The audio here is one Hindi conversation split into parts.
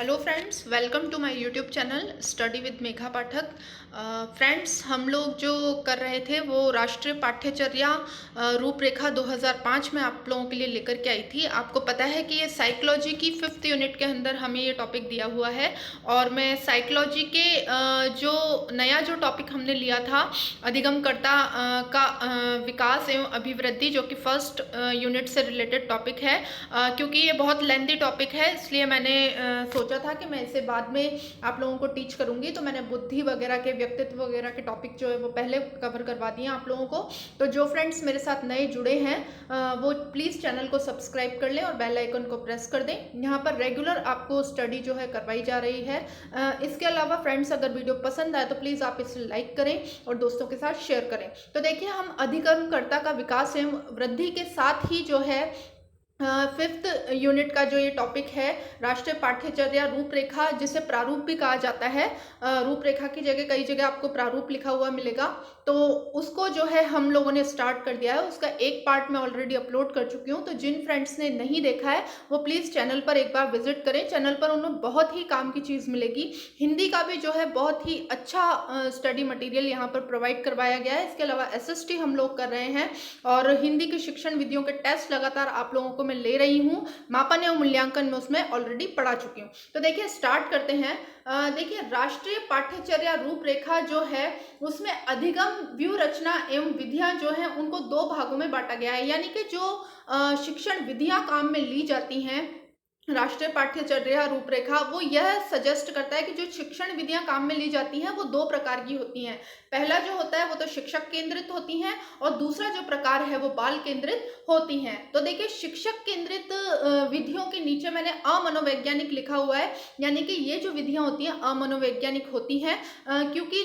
Hello friends, welcome to my YouTube channel study with Megha Pathak. Friends, हम लोग जो कर रहे थे वो राष्ट्रीय पाठ्यचर्या रूपरेखा 2005 में आप लोगों के लिए लेकर के आई थी। आपको पता है कि ये साइकोलॉजी की 5th यूनिट के अंदर हमें ये टॉपिक दिया हुआ है और मैं साइकोलॉजी के जो नया जो टॉपिक हमने लिया था अधिगमकर्ता का विकास एवं अभिवृद्धि, जो कि फर्स्ट यूनिट से रिलेटेड टॉपिक है। क्योंकि ये बहुत लेंथी टॉपिक है, इसलिए मैंने सोचा था कि मैं इसे बाद में आप लोगों को टीच करूंगी। तो मैंने बुद्धि वगैरह के, व्यक्तित्व वगैरह के टॉपिक जो है वो पहले कवर करवा दिए आप लोगों को। तो जो फ्रेंड्स मेरे साथ नए जुड़े हैं वो प्लीज़ चैनल को सब्सक्राइब कर लें और बेल आइकन को प्रेस कर दें। यहाँ पर रेगुलर आपको स्टडी जो है करवाई जा रही है। इसके अलावा फ्रेंड्स, अगर वीडियो पसंद आए तो प्लीज़ आप इसे लाइक करें और दोस्तों के साथ शेयर करें। तो देखिए, हम अधिकर्मकर्ता का विकास एवं वृद्धि के साथ ही जो है 5th यूनिट का जो ये टॉपिक है राष्ट्रीय पाठ्यचर्या रूपरेखा, जिसे प्रारूप भी कहा जाता है। रूपरेखा की जगह कई जगह आपको प्रारूप लिखा हुआ मिलेगा, तो उसको जो है हम लोगों ने स्टार्ट कर दिया है। उसका एक पार्ट मैं ऑलरेडी अपलोड कर चुकी हूँ, तो जिन फ्रेंड्स ने नहीं देखा है वो प्लीज़ चैनल पर एक बार विजिट करें। चैनल पर उन्हें बहुत ही काम की चीज़ मिलेगी। हिंदी का भी जो है बहुत ही अच्छा स्टडी मटेरियल यहाँ पर प्रोवाइड करवाया गया है। इसके अलावा SST हम लोग कर रहे हैं और हिंदी की शिक्षण विधियों के टेस्ट लगातार आप लोगों को मैं ले रही हूँ। मापन एवं मूल्यांकन में उसमें ऑलरेडी पढ़ा चुकी हूँ। तो देखिए, स्टार्ट करते हैं। देखिए, राष्ट्रीय पाठ्यचर्या रूपरेखा जो है उसमें अधिगम, व्यूह रचना एवं विधियां जो है उनको 2 भागों में बांटा गया है। यानी कि जो शिक्षण विधियां काम में ली जाती हैं राष्ट्रीय पाठ्यचर्या रूपरेखा, वो यह सजेस्ट करता है कि जो शिक्षण विधियां काम में ली जाती हैं वो 2 प्रकार की होती हैं। पहला जो होता है वो तो शिक्षक केंद्रित होती हैं और दूसरा जो प्रकार है वो बाल केंद्रित होती हैं। तो देखिए, शिक्षक केंद्रित विधियों के नीचे मैंने अमनोवैज्ञानिक लिखा हुआ है। यानी कि ये जो विधियां होती हैं अमनोवैज्ञानिक होती हैं, क्योंकि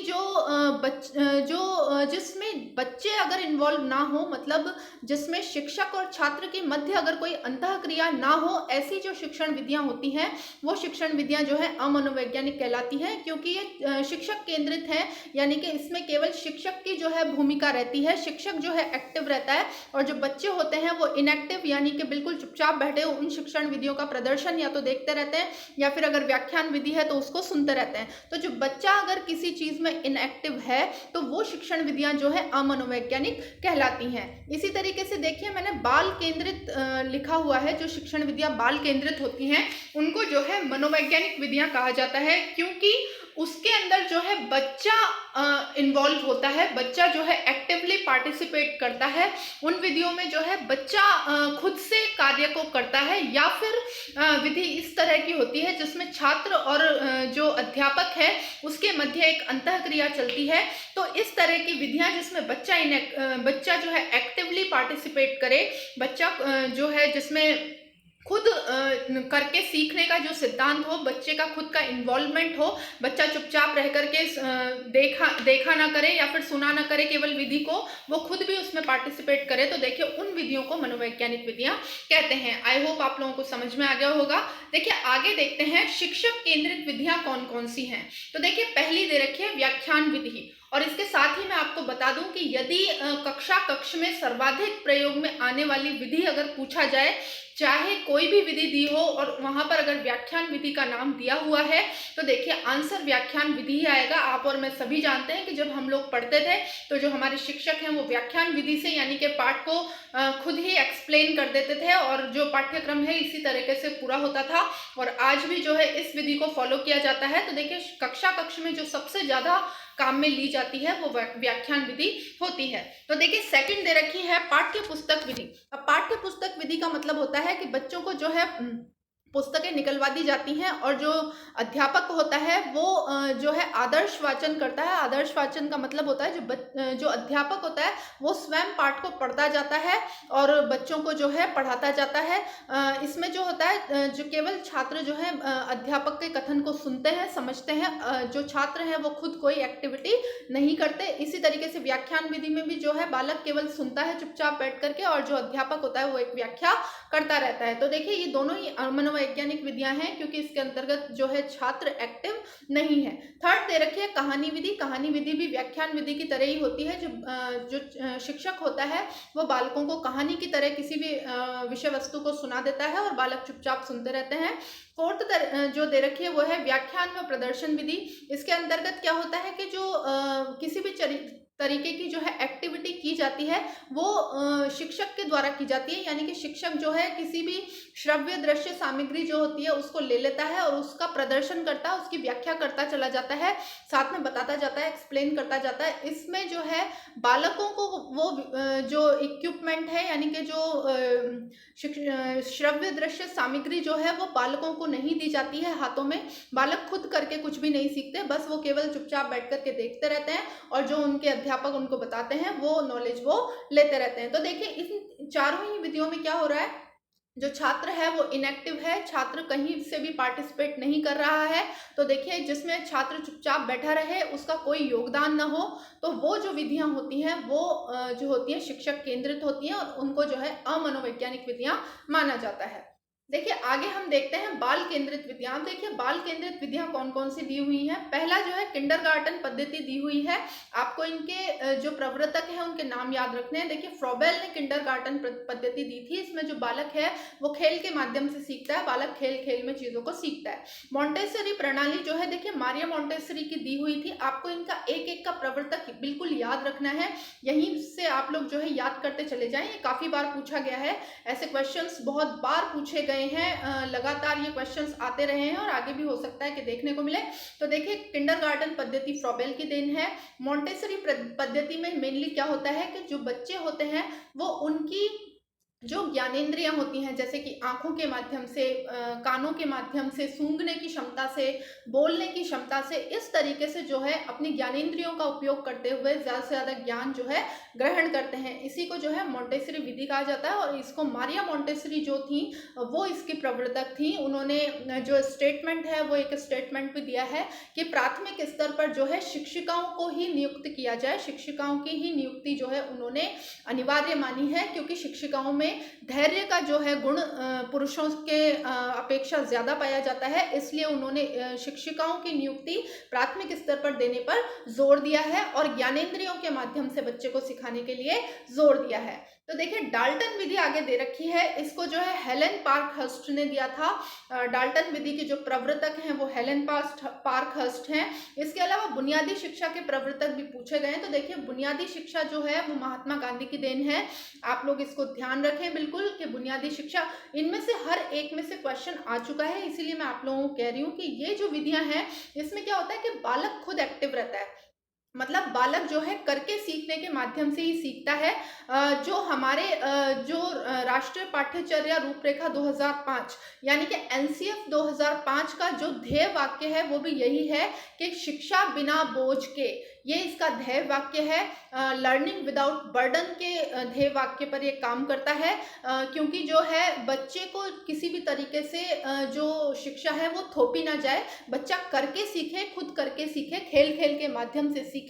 जिसमें बच्चे अगर इन्वॉल्व ना हो, मतलब जिसमें शिक्षक और छात्र के मध्य अगर कोई अंतःक्रिया ना हो, ऐसी जो शिक्षण विधियां होती हैं वो शिक्षण विधियां जो है अमनोवैज्ञानिक कहलाती हैं। क्योंकि ये शिक्षक केंद्रित है, यानी कि इसमें केवल शिक्षक की जो है भूमिका रहती है। शिक्षक जो है एक्टिव रहता है और जो बच्चे होते हैं वो इनएक्टिव, यानी कि बिल्कुल चुपचाप बैठे उन शिक्षण विधियों का प्रदर्शन या तो देखते रहते हैं या फिर अगर व्याख्यान विधि है तो उसको सुनते रहते हैं। तो जो बच्चा अगर किसी चीज में इनएक्टिव है तो वो शिक्षण विधियां जो है अमनोवैज्ञानिक कहलाती हैं। इसी तरीके से देखिए, मैंने बाल केंद्रित लिखा हुआ है। जो शिक्षण विधियां बाल केंद्रित होती हैं उनको जो है मनोवैज्ञानिक विधियां कहा जाता है, क्योंकि उसके अंदर जो है बच्चा इन्वॉल्व होता है, बच्चा जो है एक्टिवली पार्टिसिपेट करता है। उन विधियों में जो है बच्चा खुद से कार्य को करता है, या फिर विधि इस तरह की होती है जिसमें छात्र और जो अध्यापक है उसके मध्य एक अंतःक्रिया चलती है। तो इस तरह की विधियां जिसमें बच्चा जो है एक्टिवली पार्टिसिपेट करे, बच्चा जो है जिसमें खुद करके सीखने का जो सिद्धांत हो, बच्चे का खुद का इन्वॉल्वमेंट हो, बच्चा चुपचाप रह करके देखा ना करे या फिर सुना ना करे केवल विधि को, वो खुद भी उसमें पार्टिसिपेट करे। तो देखिए, उन विधियों को मनोवैज्ञानिक विधियां कहते हैं। आई होप आप लोगों को समझ में आ गया होगा। देखिए, आगे देखते हैं शिक्षक केंद्रित विधियां कौन कौन सी हैं। तो देखिए, पहली दे रखी है व्याख्यान विधि। और इसके साथ ही मैं आपको बता दूं कि यदि कक्ष में सर्वाधिक प्रयोग में आने वाली विधि अगर पूछा जाए, चाहे कोई भी विधि दी हो और वहां पर अगर व्याख्यान विधि का नाम दिया हुआ है, तो देखिए आंसर व्याख्यान विधि ही आएगा। आप और मैं सभी जानते हैं कि जब हम लोग पढ़ते थे तो जो हमारे शिक्षक हैं वो व्याख्यान विधि से, यानी कि पाठ को खुद ही एक्सप्लेन कर देते थे और जो पाठ्यक्रम है इसी तरीके से पूरा होता था। और आज भी जो है इस विधि को फॉलो किया जाता है। तो देखिए, कक्ष में जो सबसे ज्यादा काम में ली जाती है वो व्याख्यान विधि होती है। तो देखिए, सेकंड दे रखी है पाठ्य पुस्तक विधि। अब पाठ्य पुस्तक विधि का मतलब होता है कि बच्चों को जो है पुस्तकें निकलवा दी जाती हैं और जो अध्यापक होता है वो जो है आदर्श वाचन करता है। आदर्श वाचन का मतलब होता है जो अध्यापक होता है वो स्वयं पाठ को पढ़ता जाता है और बच्चों को जो है पढ़ाता जाता है। इसमें जो होता है, जो केवल छात्र जो है अध्यापक के कथन को सुनते हैं, समझते हैं। जो छात्र हैं वो खुद कोई एक्टिविटी नहीं करते। इसी तरीके से व्याख्यान विधि में भी जो है बालक केवल सुनता है चुपचाप बैठ करके, और जो अध्यापक होता है वो एक व्याख्या करता रहता है। तो देखिए, ये दोनों ही मनोवैज्ञानिक अमनोवैज्ञानिक विधियां हैं क्योंकि इसके अंतर्गत जो है छात्र एक्टिव नहीं है। थर्ड दे रखी है कहानी विधि। कहानी विधि भी व्याख्यान विधि की तरह ही होती है। जो शिक्षक होता है वो बालकों को कहानी की तरह किसी भी विषय वस्तु को सुना देता है और बालक चुपचाप सुनते रहते हैं। फोर्थ जो दे रखी है वो है व्याख्यान व प्रदर्शन विधि। इसके अंतर्गत क्या होता है कि जो किसी भी तरीके की जो है एक्टिविटी की जाती है वो शिक्षक के द्वारा की जाती है, यानी कि शिक्षक जो है किसी भी श्रव्य दृश्य सामग्री जो होती है उसको ले लेता है और उसका प्रदर्शन करता है, उसकी व्याख्या करता चला जाता है, साथ में बताता जाता है, एक्सप्लेन करता जाता है। इसमें जो है बालकों को वो जो इक्विपमेंट है यानी कि जो श्रव्य दृश्य सामग्री जो है वो बालकों को नहीं दी जाती है हाथों में। बालक खुद करके कुछ भी नहीं सीखते, बस वो केवल चुपचाप बैठ करके देखते रहते हैं और जो उनके अध्यापक उनको बताते हैं वो नॉलेज वो लेते रहते हैं। तो देखिए इन चारों ही विधियों में क्या हो रहा है, जो छात्र है वो इनएक्टिव है, छात्र कहीं से भी पार्टिसिपेट नहीं कर रहा है। तो देखिए जिसमें छात्र चुपचाप बैठा रहे, उसका कोई योगदान न हो, तो वो जो विधियां होती हैं वो जो होती हैं शिक्षक केंद्रित होती हैं और उनको जो है अमनोवैज्ञानिक विधियां माना जाता है। देखिए आगे हम देखते हैं बाल केंद्रित विधियां। देखिए बाल केंद्रित विधियां कौन कौन सी दी हुई हैं। पहला जो है किंडरगार्टन पद्धति दी हुई है। आपको इनके जो प्रवर्तक हैं उनके नाम याद रखने हैं। देखिए फ्रोबेल ने किंडरगार्टन पद्धति दी थी। इसमें जो बालक है वो खेल के माध्यम से सीखता है, बालक खेल खेल में चीजों को सीखता है। मॉन्टेसरी प्रणाली जो है, देखिए मारिया मॉन्टेसरी की दी हुई थी। आपको इनका एक एक का प्रवर्तक बिल्कुल याद रखना है, यहीं से आप लोग जो है याद करते चले जाएं। ये काफी बार पूछा गया है, ऐसे क्वेश्चंस बहुत बार पूछे गए हैं, लगातार ये क्वेश्चंस आते रहे हैं और आगे भी हो सकता है कि देखने को मिले। तो देखिए किंडरगार्टन पद्धति फ्रोबेल की देन है। मॉन्टेसरी पद्धति में मेनली क्या होता है कि जो बच्चे होते हैं वो उनकी जो ज्ञानेंद्रियां होती हैं, जैसे कि आंखों के माध्यम से, कानों के माध्यम से, सूंघने की क्षमता से, बोलने की क्षमता से, इस तरीके से जो है अपनी ज्ञानेंद्रियों का उपयोग करते हुए ज्यादा से ज्यादा ज्ञान जो है ग्रहण करते हैं। इसी को जो है मॉन्टेसरी विधि कहा जाता है और इसको मारिया मॉन्टेसरी जो थी वो इसकी प्रवर्तक थी। उन्होंने जो स्टेटमेंट है वो एक स्टेटमेंट भी दिया है कि प्राथमिक स्तर पर जो है शिक्षिकाओं को ही नियुक्त किया जाए, शिक्षिकाओं की ही नियुक्ति जो है उन्होंने अनिवार्य मानी है, क्योंकि शिक्षिकाओं में धैर्य का जो है गुण पुरुषों के अपेक्षा ज्यादा पाया जाता है। इसलिए उन्होंने शिक्षिकाओं की नियुक्ति प्राथमिक स्तर पर देने पर जोर दिया है और ज्ञानेंद्रियों के माध्यम से बच्चे को सिखाने के लिए जोर दिया है। तो देखिए डाल्टन विधि आगे दे रखी है। इसको जो है हेलेन पार्कहर्स्ट ने दिया था। डाल्टन विधि के जो प्रवर्तक हैं वो हेलेन पार्कहर्स्ट हैं। इसके अलावा बुनियादी शिक्षा के प्रवर्तक भी पूछे गए हैं। तो देखिए बुनियादी शिक्षा जो है वो महात्मा गांधी की देन है। आप लोग इसको ध्यान रखें बिल्कुल कि बुनियादी शिक्षा, इनमें से हर एक में से क्वेश्चन आ चुका है, इसीलिए मैं आप लोगों को कह रही हूँ कि ये जो विधियां हैं इसमें क्या होता है कि बालक खुद एक्टिव रहता है, मतलब बालक जो है करके सीखने के माध्यम से ही सीखता है। जो हमारे जो राष्ट्रीय पाठ्यचर्या रूपरेखा 2005 यानी कि एनसीएफ 2005 का जो ध्येय वाक्य है वो भी यही है कि शिक्षा बिना बोझ के, ये इसका ध्येय वाक्य है। लर्निंग विदाउट बर्डन के ध्येय वाक्य पर ये काम करता है, क्योंकि जो है बच्चे को किसी भी तरीके से जो शिक्षा है वो थोपी ना जाए, बच्चा करके सीखे, खुद करके सीखे, खेल खेल के माध्यम से सीखे,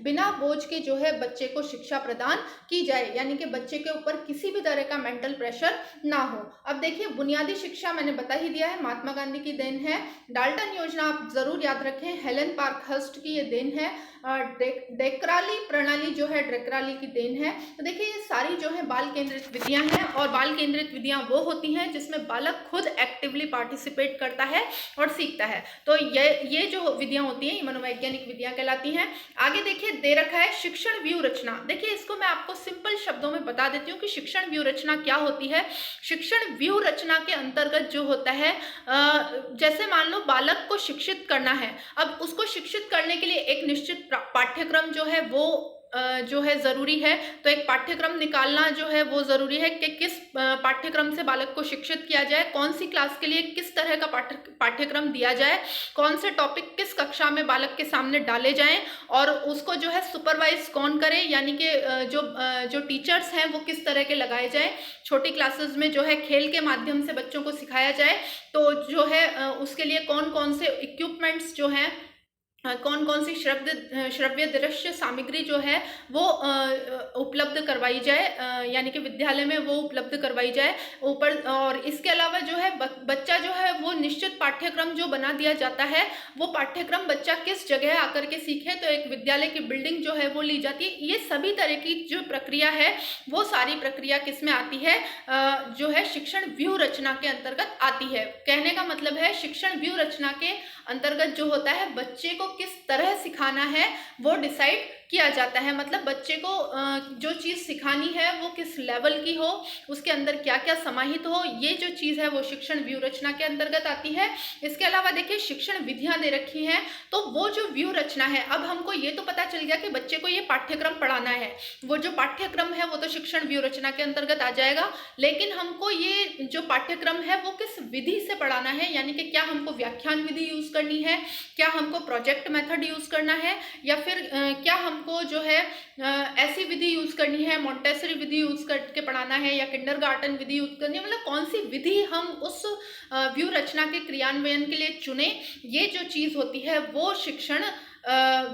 बिना बोझ के जो है बच्चे को शिक्षा प्रदान की जाए, यानी कि बच्चे के ऊपर किसी भी तरह का मेंटल प्रेशर ना हो। अब देखिए बुनियादी शिक्षा मैंने बता ही दिया है, महात्मा गांधी की देन है। डाल्टन योजना आप जरूर याद रखें, हेलेन पार्कहर्स्ट की ये देन है। डेक्राली प्रणाली जो है डेक्राली की देन है। तो देखिए ये सारी जो है बाल केंद्रित विधियां हैं और बाल केंद्रित विधियां वो होती हैं जिसमें बालक खुद एक्टिवली पार्टिसिपेट करता है और सीखता है। तो ये जो विधियां होती हैं ये मनोवैज्ञानिक विधियां कहलाती हैं। आगे देखिए दे रखा है शिक्षण व्यू रचना। देखिए इसको मैं आपको सिंपल शब्दों में बता देती हूँ कि शिक्षण व्यू रचना क्या होती है। शिक्षण व्यू रचना के अंतर्गत जो होता है, जैसे मान लो बालक को शिक्षित करना है, अब उसको शिक्षित करने के लिए एक निश्चित पाठ्यक्रम जो है वो जो है जरूरी है। तो एक पाठ्यक्रम निकालना जो है वो जरूरी है कि किस पाठ्यक्रम से बालक को शिक्षित किया जाए, कौन सी क्लास के लिए किस तरह का पाठ्यक्रम दिया जाए, कौन से टॉपिक किस कक्षा में बालक के सामने डाले जाएं और उसको जो है सुपरवाइज कौन करे, यानी कि जो टीचर्स हैं वो किस तरह के लगाए जाएं। छोटी क्लासेस में जो है खेल के माध्यम से बच्चों को सिखाया जाए, तो जो है उसके लिए कौन कौन से इक्विपमेंट्स जो हैं कौन कौन सी श्रव्य दृश्य सामग्री जो है वो उपलब्ध करवाई जाए, यानी कि विद्यालय में वो उपलब्ध करवाई जाए ऊपर। और इसके अलावा जो है बच्चा जो है वो निश्चित पाठ्यक्रम जो बना दिया जाता है, वो पाठ्यक्रम बच्चा किस जगह आकर के सीखे, तो एक विद्यालय की बिल्डिंग जो है वो ली जाती है। ये सभी तरह की जो प्रक्रिया है वो सारी प्रक्रिया किस में आती है, जो है शिक्षण व्यूह रचना के अंतर्गत आती है। कहने का मतलब है शिक्षण व्यूह रचना के अंतर्गत जो होता है बच्चे को किस तरह सिखाना है वो डिसाइड किया जाता है। मतलब बच्चे को जो चीज़ सिखानी है वो किस लेवल की हो, उसके अंदर क्या क्या समाहित हो, ये जो चीज़ है वो शिक्षण व्यूह रचना के अंतर्गत आती है। इसके अलावा देखिए शिक्षण विधियां दे रखी हैं, तो वो जो व्यूह रचना है, अब हमको ये तो पता चल गया कि बच्चे को ये पाठ्यक्रम पढ़ाना है, वो जो पाठ्यक्रम है वो तो शिक्षण व्यूह रचना के अंतर्गत आ जाएगा। लेकिन हमको ये जो पाठ्यक्रम है वो किस विधि से पढ़ाना है, यानी कि क्या हमको व्याख्यान विधि यूज करनी है, क्या हमको प्रोजेक्ट मेथड यूज करना है, या फिर क्या हमको जो है ऐसी विधि यूज करनी है, मॉन्टेसरी विधि यूज करके पढ़ाना है, या किंडरगार्टन विधि यूज करनी है। मतलब कौन सी विधि हम उस व्यूह रचना के क्रियान्वयन के लिए चुने, ये जो चीज होती है वो शिक्षण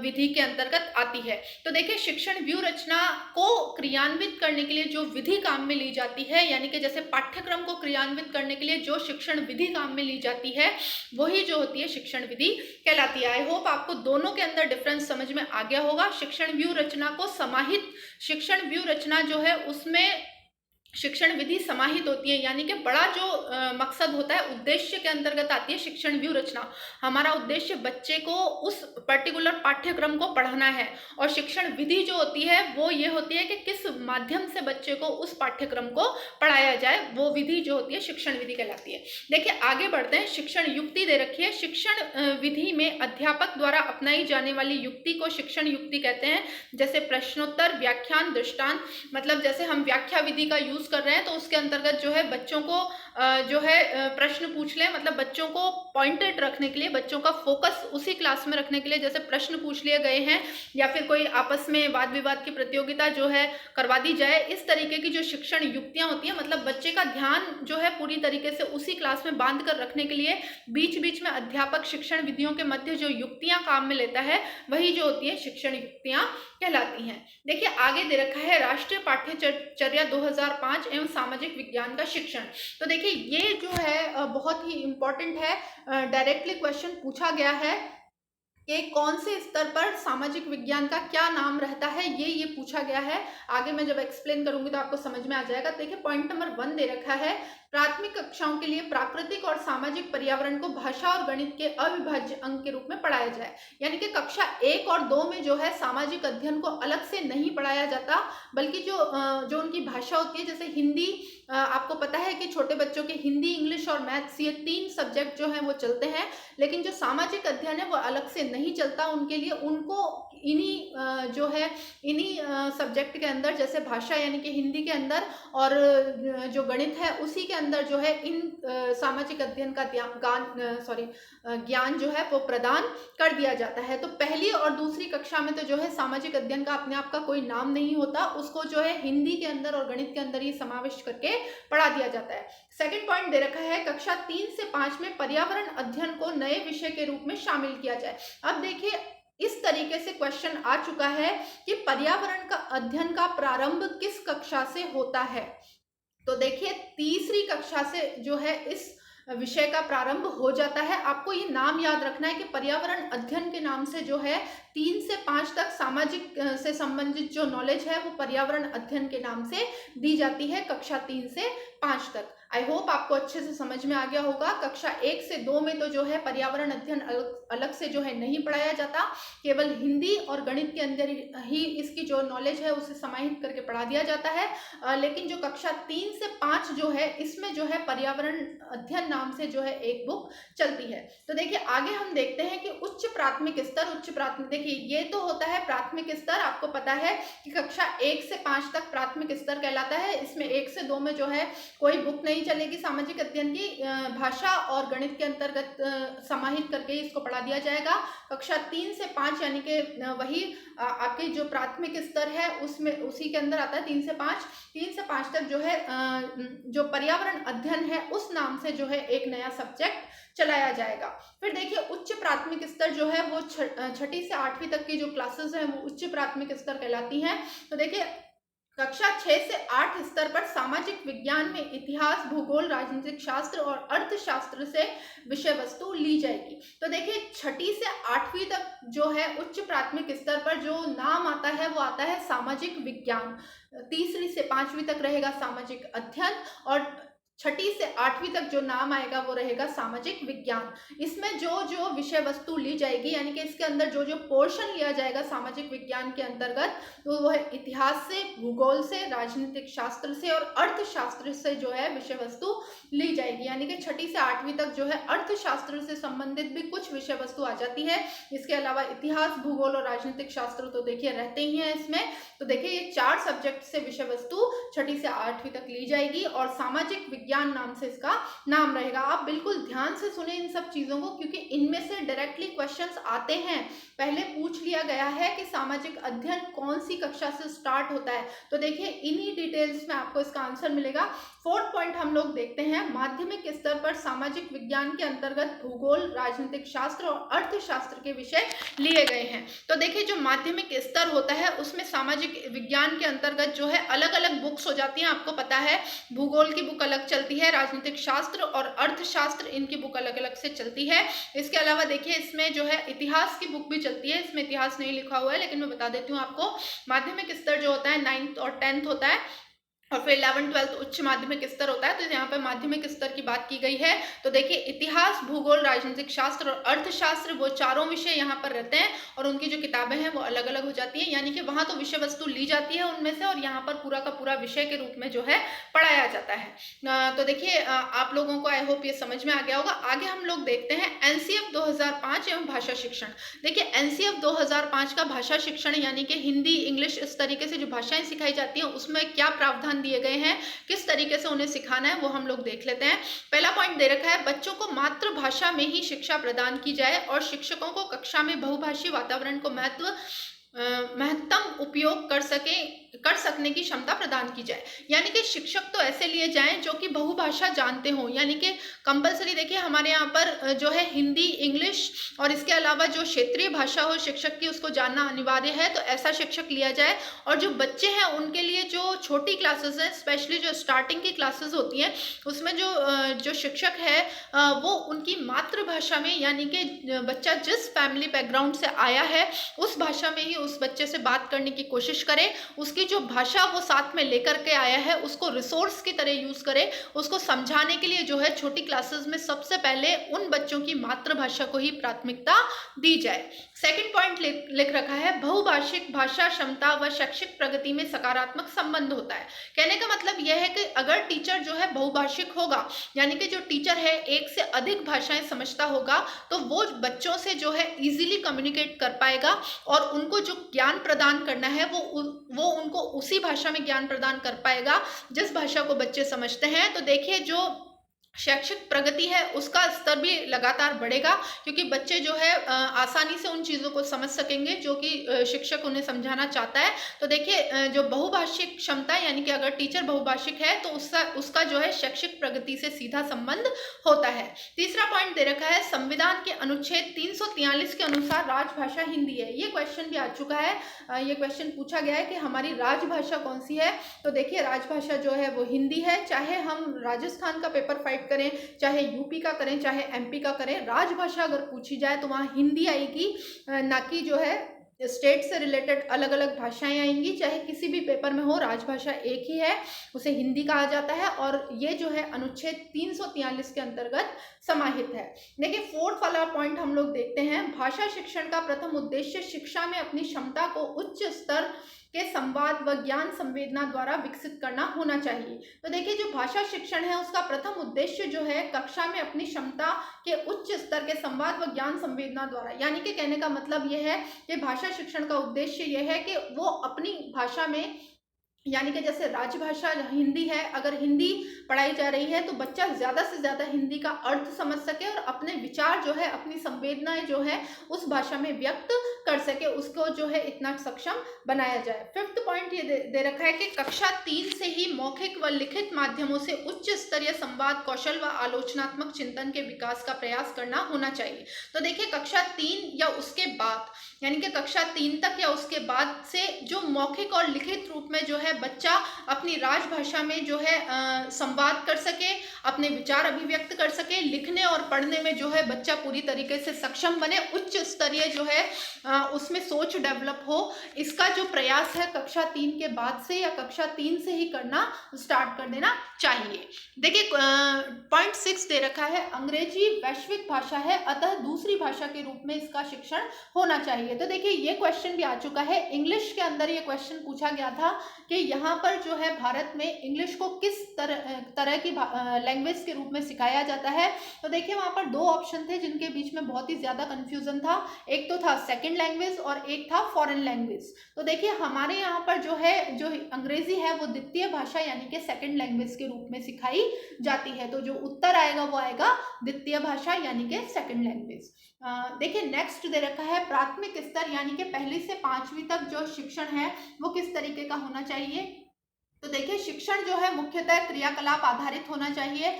विधि के अंतर्गत आती है। तो देखिए शिक्षण व्यूह रचना को क्रियान्वित करने के लिए जो विधि काम में ली जाती है, यानी कि जैसे पाठ्यक्रम को क्रियान्वित करने के लिए जो शिक्षण विधि काम में ली जाती है वही जो होती है शिक्षण विधि कहलाती है। आई होप आपको दोनों के अंदर डिफरेंस समझ में आ गया होगा। शिक्षण व्यूह रचना को समाहित, शिक्षण व्यूह रचना जो है उसमें शिक्षण विधि समाहित होती है, यानी कि बड़ा जो मकसद होता है, उद्देश्य के अंतर्गत आती है शिक्षण व्यूह रचना। हमारा उद्देश्य बच्चे को उस पर्टिकुलर पाठ्यक्रम को पढ़ाना है, और शिक्षण विधि जो होती है वो ये होती है कि किस माध्यम से बच्चे को उस पाठ्यक्रम को पढ़ाया जाए, वो विधि जो होती है शिक्षण विधि कहलाती है। देखिए आगे बढ़ते हैं। शिक्षण युक्ति दे रखी है। शिक्षण विधि में अध्यापक द्वारा अपनाई जाने वाली युक्ति को शिक्षण युक्ति कहते हैं। जैसे प्रश्नोत्तर, व्याख्यान, दृष्टांत। मतलब जैसे हम व्याख्या विधि का यूज कर रहे हैं तो उसके अंतर्गत जो है बच्चों को जो है प्रश्न पूछ ले, मतलब बच्चों को पॉइंटेड रखने के लिए, बच्चों का फोकस उसी क्लास में रखने के लिए जैसे प्रश्न पूछ लिए गए हैं, या फिर कोई आपस में वाद विवाद की प्रतियोगिता जो है करवा दी जाए, इस तरीके की जो शिक्षण युक्तियां होती हैं, मतलब बच्चे का ध्यान जो है पूरी तरीके से उसी क्लास में बांध कर रखने के लिए बीच बीच में अध्यापक शिक्षण विधियों के मध्य जो युक्तियां काम में लेता है वही जो होती है शिक्षण युक्तियां कहलाती हैं। देखिए आगे दे रखा है राष्ट्रीय पाठ्यचर्या 2005 एवं सामाजिक विज्ञान का शिक्षण। तो देखिए ये जो है बहुत ही इंपॉर्टेंट है, डायरेक्टली क्वेश्चन पूछा गया है कि कौन से स्तर पर सामाजिक विज्ञान का क्या नाम रहता है, ये पूछा गया है। आगे मैं जब एक्सप्लेन करूंगी तो आपको समझ में आ जाएगा। देखिए पॉइंट नंबर 1 दे रखा है, प्राथमिक कक्षाओं के लिए प्राकृतिक और सामाजिक पर्यावरण को भाषा और गणित के अविभाज्य अंग के रूप में पढ़ाया जाए। यानी कि कक्षा 1 और 2 में जो है सामाजिक अध्ययन को अलग से नहीं पढ़ाया जाता, बल्कि जो उनकी भाषा होती है, जैसे हिंदी, आपको पता है कि छोटे बच्चों के हिंदी, इंग्लिश और मैथ्स, ये 3 सब्जेक्ट जो हैं वो चलते हैं। लेकिन जो सामाजिक अध्ययन है वो अलग से नहीं चलता उनके लिए। उनको इन्हीं जो है इन्हीं सब्जेक्ट के अंदर, जैसे भाषा यानी कि हिंदी के अंदर, और जो गणित है उसी के अंदर जो है इन सामाजिक अध्ययन का ज्ञान जो है वो प्रदान कर दिया जाता है। तो पहली और दूसरी कक्षा में तो जो है सामाजिक अध्ययन का अपने आप का कोई नाम नहीं होता, उसको जो है हिंदी के अंदर और गणित के अंदर ही समाविष्ट करके पढ़ा दिया जाता है। सेकंड पॉइंट दे रखा है, कक्षा 3 से 5 में पर्यावरण अध्ययन को नए विषय के रूप में शामिल किया जाए। अब देखिए इस तरीके से क्वेश्चन आ चुका है कि पर्यावरण का अध्ययन का प्रारंभ किस कक्षा से होता है। तो देखिए तीसरी कक्षा से जो है इस विषय का प्रारंभ हो जाता है। आपको ये नाम याद रखना है कि पर्यावरण अध्ययन के नाम से जो है 3 से 5 तक सामाजिक से संबंधित जो नॉलेज है वो पर्यावरण अध्ययन के नाम से दी जाती है कक्षा 3 से 5 तक। आई होप आपको अच्छे से समझ में आ गया होगा। कक्षा 1 से 2 में तो जो है पर्यावरण अध्ययन अलग से जो है नहीं पढ़ाया जाता, केवल हिंदी और गणित के अंदर ही इसकी जो नॉलेज है उसे समाहित करके पढ़ा दिया जाता है। लेकिन जो कक्षा 3 से 5 जो है इसमें जो है पर्यावरण अध्ययन नाम से जो है एक बुक चलती है। तो देखिए आगे हम देखते हैं कि उच्च प्राथमिक स्तर, उच्च प्राथमिक, देखिए ये तो होता है प्राथमिक स्तर, आपको पता है कि कक्षा 1 से 5 तक प्राथमिक स्तर कहलाता है। इसमें 1 से 2 में जो है कोई बुक नहीं नहीं चलेगी सामाजिक अध्ययन की, भाषा और गणित के अंतर्गत समाहित करके इसको पढ़ा दिया जाएगा। कक्षा 3 से 5 यानी कि वही आपके जो प्राथमिक स्तर है उसमें उसी के अंदर आता है 3 से 5। 3 से 5 तक जो है जो पर्यावरण अध्ययन है उस नाम से जो है एक नया सब्जेक्ट चलाया जाएगा। फिर देखिए उच्च प्राथमिक स्तर जो है वो छठी से 8वीं तक की जो क्लासेस हैं वो उच्च प्राथमिक स्तर कहलाती हैं। तो देखिए कक्षा 6 से 8 स्तर पर सामाजिक विज्ञान में इतिहास, भूगोल, राजनीतिक शास्त्र और अर्थशास्त्र से विषय वस्तु ली जाएगी। तो देखिए छठी से 8वीं तक जो है उच्च प्राथमिक स्तर पर जो नाम आता है वो आता है सामाजिक विज्ञान। तीसरी से 5वीं तक रहेगा सामाजिक अध्ययन और छठी से 8वीं तक जो नाम आएगा वो रहेगा सामाजिक विज्ञान। इसमें जो जो विषय वस्तु ली जाएगी यानी कि इसके अंदर जो जो पोर्शन लिया जाएगा सामाजिक विज्ञान के अंतर्गत तो वो है इतिहास से, भूगोल से, राजनीतिक शास्त्र से और अर्थशास्त्र से जो है विषय वस्तु ली जाएगी। यानी कि छठी से 8वीं तक जो है अर्थशास्त्र से संबंधित भी कुछ विषय वस्तु आ जाती है। इसके अलावा इतिहास, भूगोल और राजनीतिक शास्त्र तो देखिए रहते ही हैं इसमें। तो देखिए ये 4 सब्जेक्ट से विषय वस्तु छठी से 8वीं तक ली जाएगी और सामाजिक विज्ञान नाम से इसका नाम रहेगा। आप बिल्कुल ध्यान से सुने इन सब चीजों को क्योंकि इनमें से डायरेक्टली क्वेश्चंस आते हैं। पहले पूछ लिया गया है कि सामाजिक अध्ययन कौन सी कक्षा से स्टार्ट होता है। तो देखिए इन्हीं डिटेल्स में आपको इसका आंसर मिलेगा। 4th पॉइंट हम लोग देखते हैं, माध्यमिक स्तर पर सामाजिक विज्ञान के अंतर्गत भूगोल, राजनीतिक शास्त्र और अर्थशास्त्र के विषय लिए गए हैं। तो देखिए जो माध्यमिक स्तर होता है उसमें सामाजिक विज्ञान के अंतर्गत जो है अलग अलग बुक्स हो जाती हैं। आपको पता है भूगोल की बुक अलग चलती है, राजनीतिक शास्त्र और अर्थशास्त्र इनकी बुक अलग अलग से चलती है। इसके अलावा देखिए इसमें जो है इतिहास की बुक भी चलती है। इसमें इतिहास नहीं लिखा हुआ है लेकिन मैं बता देती हूँ आपको। माध्यमिक स्तर जो होता है 9th और 10th होता है और फिर 11th 12th उच्च माध्यमिक स्तर होता है। तो यहाँ पे माध्यमिक स्तर की बात की गई है। तो देखिए इतिहास, भूगोल, राजनीतिक शास्त्र और अर्थशास्त्र वो चारों विषय यहाँ पर रहते हैं और उनकी जो किताबें हैं वो अलग अलग हो जाती है। यानी कि वहाँ तो विषय वस्तु ली जाती है उनमें से और यहाँ पर पूरा का पूरा विषय के रूप में जो है पढ़ाया जाता है। तो देखिए आप लोगों को आई होप ये समझ में आ गया होगा। आगे हम लोग देखते हैं एनसीएफ 2005 एवं भाषा शिक्षण। देखिए एनसीएफ 2005 का भाषा शिक्षण यानी कि हिंदी, इंग्लिश इस तरीके से जो भाषाएं सिखाई जाती हैं उसमें क्या प्रावधान दिए गए हैं, किस तरीके से उन्हें सिखाना है वो हम लोग देख लेते हैं। पहला पॉइंट दे रखा है, बच्चों को मातृभाषा में ही शिक्षा प्रदान की जाए और शिक्षकों को कक्षा में बहुभाषी वातावरण को महत्तम उपयोग कर सकने की क्षमता प्रदान की जाए। यानी कि शिक्षक तो ऐसे लिए जाएं जो कि बहुभाषा जानते हों। यानी कि कंपलसरी देखिए हमारे यहाँ पर जो है हिंदी, इंग्लिश और इसके अलावा जो क्षेत्रीय भाषा हो शिक्षक की उसको जानना अनिवार्य है। तो ऐसा शिक्षक लिया जाए। और जो बच्चे हैं उनके लिए जो छोटी क्लासेस हैं, स्पेशली जो स्टार्टिंग की क्लासेस होती हैं उसमें जो शिक्षक है वो उनकी मातृभाषा में यानी कि बच्चा जिस फैमिली बैकग्राउंड से आया है उस भाषा में ही उस बच्चे से बात करने की कोशिश करे। उसकी जो भाषा वो साथ में लेकर के आया है उसको रिसोर्स की तरह यूज करे। उसको समझाने के लिए जो है छोटी क्लासेस में सबसे पहले उन बच्चों की मातृभाषा को ही प्राथमिकता दी जाए। सेकंड पॉइंट लिख रखा है, बहुभाषिक भाषा क्षमता व शैक्षिक प्रगति में सकारात्मक संबंध होता है। कहने का मतलब यह है कि अगर टीचर जो है बहुभाषिक होगा यानी कि जो टीचर है एक से अधिक भाषाएं समझता होगा तो वो बच्चों से जो है इजीली कम्युनिकेट कर पाएगा और उनको जो ज्ञान प्रदान करना है वो उनको उसी भाषा में ज्ञान प्रदान कर पाएगा जिस भाषा को बच्चे समझते हैं। तो देखिए जो शैक्षिक प्रगति है उसका स्तर भी लगातार बढ़ेगा क्योंकि बच्चे जो है आसानी से उन चीज़ों को समझ सकेंगे जो कि शिक्षक उन्हें समझाना चाहता है। तो देखिए जो बहुभाषिक क्षमता यानी कि अगर टीचर बहुभाषिक है तो उसका जो है शैक्षिक प्रगति से सीधा संबंध होता है। तीसरा पॉइंट दे रखा है, संविधान के अनुच्छेद 343 के अनुसार राजभाषा हिंदी है। ये क्वेश्चन भी आ चुका है। ये क्वेश्चन पूछा गया है कि हमारी राजभाषा कौन सी है। तो देखिए राजभाषा जो है वो हिंदी है। चाहे हम राजस्थान का पेपर फाइट करें, चाहे यूपी का करें, चाहे एमपी का करें, राजभाषा अगर पूछी जाए तो वहाँ हिंदी आएगी, ना कि जो है स्टेट से रिलेटेड अलग अलग भाषाएं आएंगी। चाहे किसी भी पेपर में हो राजभाषा एक ही है, उसे हिंदी कहा जाता है और ये जो है अनुच्छेद 343 के अंतर्गत समाहित है। देखिए 4th वाला पॉइंट हम लोग देखते हैं, भाषा शिक्षण का प्रथम उद्देश्य शिक्षा में अपनी क्षमता को उच्च स्तर के संवाद व ज्ञान संवेदना द्वारा विकसित करना होना चाहिए। तो देखिए जो भाषा शिक्षण है उसका प्रथम उद्देश्य जो है कक्षा में अपनी क्षमता के उच्च स्तर के संवाद व ज्ञान संवेदना द्वारा, यानी कि कहने का मतलब यह है कि भाषा शिक्षण का उद्देश्य यह है कि वो अपनी भाषा में यानी कि जैसे राजभाषा हिंदी है, अगर हिंदी पढ़ाई जा रही है तो बच्चा ज़्यादा से ज़्यादा हिंदी का अर्थ समझ सके और अपने विचार जो है, अपनी संवेदनाएं जो है उस भाषा में व्यक्त कर सके, उसको जो है इतना सक्षम बनाया जाए। फिफ्थ पॉइंट ये दे रखा है कि कक्षा 3 से ही मौखिक व लिखित माध्यमों से उच्च स्तरीय संवाद कौशल व आलोचनात्मक चिंतन के विकास का प्रयास करना होना चाहिए। तो देखिए कक्षा 3 या उसके बाद, यानी कि कक्षा 3 तक या उसके बाद से जो मौखिक और लिखित रूप में जो है बच्चा अपनी राजभाषा में जो है संवाद कर सके, अपने विचार अभिव्यक्त कर सके, लिखने और पढ़ने में जो है बच्चा पूरी तरीके से सक्षम बने, उच्च स्तरीय जो है उसमें सोच डेवलप हो, इसका जो प्रयास है कक्षा 3 के बाद से या कक्षा 3 से ही करना स्टार्ट कर देना चाहिए। देखिए पॉइंट 6 दे रखा है, अंग्रेजी वैश्विक भाषा है अतः दूसरी भाषा के रूप में इसका शिक्षण होना चाहिए। तो देखिए ये क्वेश्चन भी आ चुका है, इंग्लिश के अंदर ये क्वेश्चन पूछा गया था कि यहाँ पर जो है भारत में इंग्लिश को किस तरह की लैंग्वेज के रूप में सिखाया जाता है। तो देखिए वहाँ पर दो ऑप्शन थे जिनके बीच में बहुत ही ज़्यादा कन्फ्यूजन था, एक तो था सेकेंड लैंग्वेज और एक था फॉरेन लैंग्वेज। तो देखिए हमारे यहाँ पर जो है जो अंग्रेजी है वो द्वितीय भाषा यानी कि सेकेंड लैंग्वेज के रूप में सिखाई जाती है। तो जो उत्तर आएगा वो आएगा द्वितीय भाषा यानी कि सेकेंड लैंग्वेज। देखिए नेक्स्ट दे रखा है, प्राथमिक स्तर यानी कि पहली से 5वीं तक जो शिक्षण है वो किस तरीके का होना चाहिए। तो देखिए शिक्षण जो है मुख्यतः क्रियाकलाप आधारित होना चाहिए।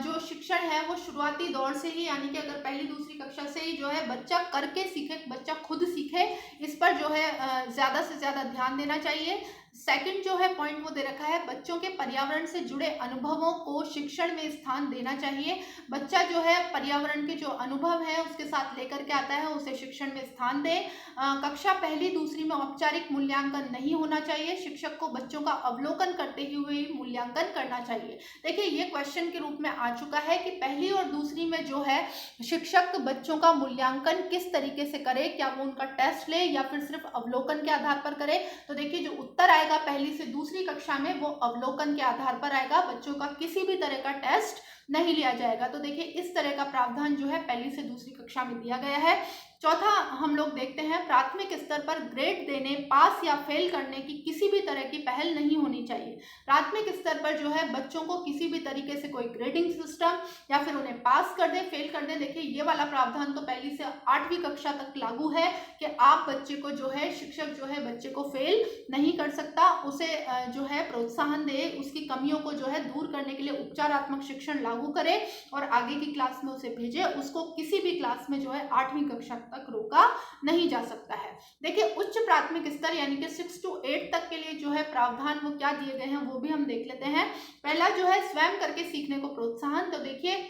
जो शिक्षण है वो शुरुआती दौर से ही, यानी कि अगर पहली दूसरी कक्षा से ही जो है बच्चा करके सीखे, बच्चा खुद सीखे, इस पर जो है ज़्यादा से ज़्यादा ध्यान देना चाहिए। सेकंड जो है पॉइंट वो दे रखा है, बच्चों के पर्यावरण से जुड़े अनुभवों को शिक्षण में स्थान देना चाहिए। बच्चा जो है पर्यावरण के जो अनुभव है उसके साथ लेकर के आता है, उसे शिक्षण में स्थान दे। कक्षा पहली दूसरी में औपचारिक मूल्यांकन नहीं होना चाहिए, शिक्षक को बच्चों का अवलोकन करते हुए ही मूल्यांकन करना चाहिए। देखिए ये क्वेश्चन के रूप में आ चुका है कि पहली और दूसरी में जो है शिक्षक बच्चों का मूल्यांकन किस तरीके से करे, क्या वो उनका टेस्ट ले या फिर सिर्फ अवलोकन के आधार पर करे। तो देखिए जो उत्तर आएगा पहली से दूसरी कक्षा में वो अवलोकन के आधार पर आएगा, बच्चों का किसी भी तरह का टेस्ट नहीं लिया जाएगा। तो देखिए इस तरह का प्रावधान जो है पहली से दूसरी कक्षा में दिया गया है। चौथा हम लोग देखते हैं, प्राथमिक स्तर पर ग्रेड देने, पास या फेल करने की किसी भी तरह की पहल नहीं होनी चाहिए। प्राथमिक स्तर पर जो है बच्चों को किसी भी तरीके से कोई ग्रेडिंग सिस्टम या फिर उन्हें पास कर दे, फेल कर दे, देखिए ये वाला प्रावधान तो पहली से 8वीं कक्षा तक लागू है कि आप बच्चे को जो है, शिक्षक जो है बच्चे को फेल नहीं कर सकता, उसे जो है प्रोत्साहन दे, उसकी कमियों को जो है दूर करने के लिए उपचारात्मक शिक्षण लागू करे और आगे की क्लास में उसे भेजे। उसको किसी भी क्लास में जो है 8वीं कक्षा तक रोका नहीं जा सकता है। देखिए उच्च प्राथमिक स्तर यानी कि 6 to 8 तक के लिए जो है प्रावधान वो क्या दिए गए हैं वो भी हम देख लेते हैं। पहला जो है स्वयं करके सीखने को प्रोत्साहन। तो देखिए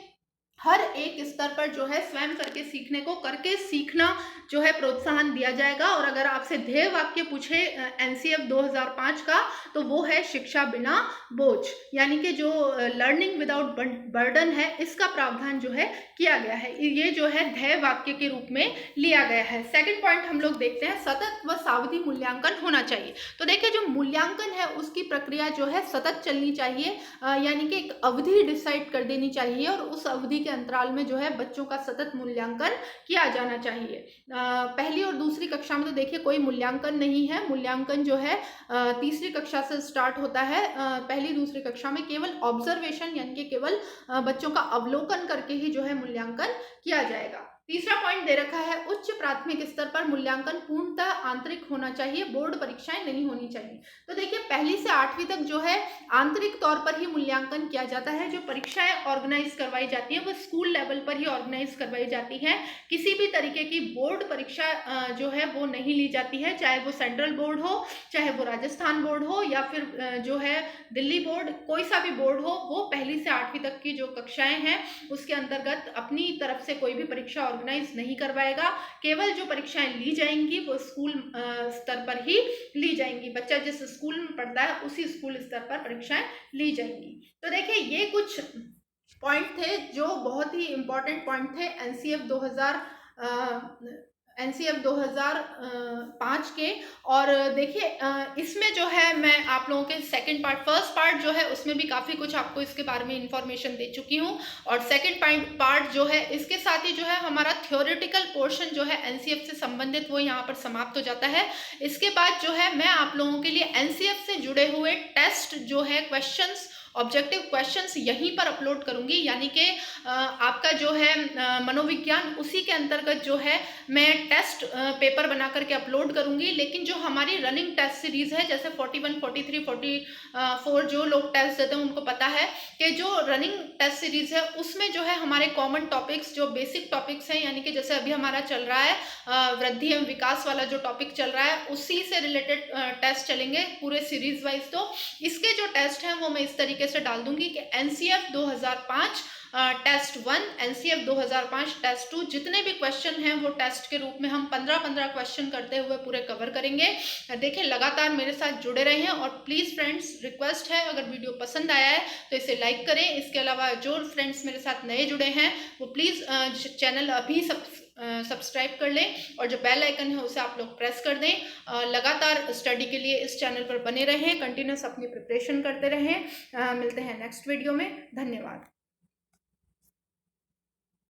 हर एक स्तर पर जो है स्वयं करके सीखने को, करके सीखना जो है प्रोत्साहन दिया जाएगा। और अगर आपसे ध्येय वाक्य पूछे एनसीएफ 2005 का तो वो है शिक्षा बिना बोझ, यानी कि जो लर्निंग विदाउट बर्डन है इसका प्रावधान जो है किया गया है, ये जो है ध्येय वाक्य के रूप में लिया गया है। सेकंड पॉइंट हम लोग देखते हैं, सतत व सावधि मूल्यांकन होना चाहिए। तो देखिए जो मूल्यांकन है उसकी प्रक्रिया जो है सतत चलनी चाहिए, यानी कि एक अवधि डिसाइड कर देनी चाहिए और उस अवधि के अंतराल में जो है बच्चों का सतत मूल्यांकन किया जाना चाहिए। पहली और दूसरी कक्षा में तो देखिए कोई मूल्यांकन नहीं है, मूल्यांकन जो है तीसरी कक्षा से स्टार्ट होता है। पहली दूसरी कक्षा में केवल ऑब्जर्वेशन यानी कि केवल बच्चों का अवलोकन करके ही जो है मूल्यांकन किया जाएगा। तीसरा पॉइंट दे रखा है, उच्च प्राथमिक स्तर पर मूल्यांकन पूर्णतः आंतरिक होना चाहिए, बोर्ड परीक्षाएं नहीं होनी चाहिए। तो देखिए पहली से 8वीं तक जो है आंतरिक तौर पर ही मूल्यांकन किया जाता है, जो परीक्षाएं ऑर्गेनाइज करवाई जाती है वो स्कूल लेवल पर ही ऑर्गेनाइज करवाई जाती है। किसी भी तरीके की बोर्ड परीक्षा जो है वो नहीं ली जाती है, चाहे वो सेंट्रल बोर्ड हो, चाहे वो राजस्थान बोर्ड हो या फिर जो है दिल्ली बोर्ड, कोई सा भी बोर्ड हो, वो पहली से 8वीं तक की जो कक्षाएं हैं उसके अंतर्गत अपनी तरफ से कोई भी परीक्षा ऑर्गेनाइज नहीं करवाएगा। केवल जो परीक्षाएं ली जाएंगी वो स्कूल स्तर पर ही ली जाएंगी, बच्चा जिस स्कूल में पढ़ता है उसी स्कूल स्तर पर परीक्षाएं ली जाएंगी। तो देखिए ये कुछ पॉइंट थे जो बहुत ही इंपॉर्टेंट पॉइंट थे एनसीएफ एनसीएफ 2005 के। और देखिए इसमें जो है मैं आप लोगों के सेकंड पार्ट, फर्स्ट पार्ट जो है उसमें भी काफ़ी कुछ आपको इसके बारे में इंफॉर्मेशन दे चुकी हूँ, और सेकंड पार्ट जो है इसके साथ ही जो है हमारा थ्योरेटिकल पोर्शन जो है एनसीएफ से संबंधित वो यहाँ पर समाप्त हो जाता है। इसके बाद जो है मैं आप लोगों के लिए एनसीएफ से जुड़े हुए टेस्ट जो है क्वेश्चंस, ऑब्जेक्टिव क्वेश्चंस यहीं पर अपलोड करूंगी, यानी कि आपका जो है मनोविज्ञान, उसी के अंतर्गत जो है मैं टेस्ट पेपर बना करके अपलोड करूंगी। लेकिन जो हमारी रनिंग टेस्ट सीरीज है, जैसे 41, 43, 44 जो लोग टेस्ट देते हैं उनको पता है कि जो रनिंग टेस्ट सीरीज है उसमें जो है हमारे कॉमन टॉपिक्स, जो बेसिक टॉपिक्स हैं, यानी कि जैसे अभी हमारा चल रहा है वृद्धि एवं विकास वाला जो टॉपिक चल रहा है, उसी से रिलेटेड टेस्ट चलेंगे पूरे सीरीज वाइज। तो इसके जो टेस्ट हैं वो मैं इस तरीके से डाल दूंगी कि एनसीएफ 2005 टेस्ट 1, एनसीएफ 2005 टेस्ट 2, जितने भी क्वेश्चन हैं वो टेस्ट के रूप में हम 15-15 क्वेश्चन करते हुए पूरे कवर करेंगे। देखिए लगातार मेरे साथ जुड़े रहे हैं, और प्लीज़ फ्रेंड्स रिक्वेस्ट है, अगर वीडियो पसंद आया है तो इसे लाइक करें। इसके अलावा जो फ्रेंड्स मेरे साथ नए जुड़े हैं वो प्लीज़ चैनल अभी सब्सक्राइब कर लें, और जो बेल आइकन है उसे आप लोग प्रेस कर दें। लगातार स्टडी के लिए इस चैनल पर बने रहें, कंटिन्यूस अपनी प्रिपरेशन करते रहें। मिलते हैं नेक्स्ट वीडियो में। धन्यवाद।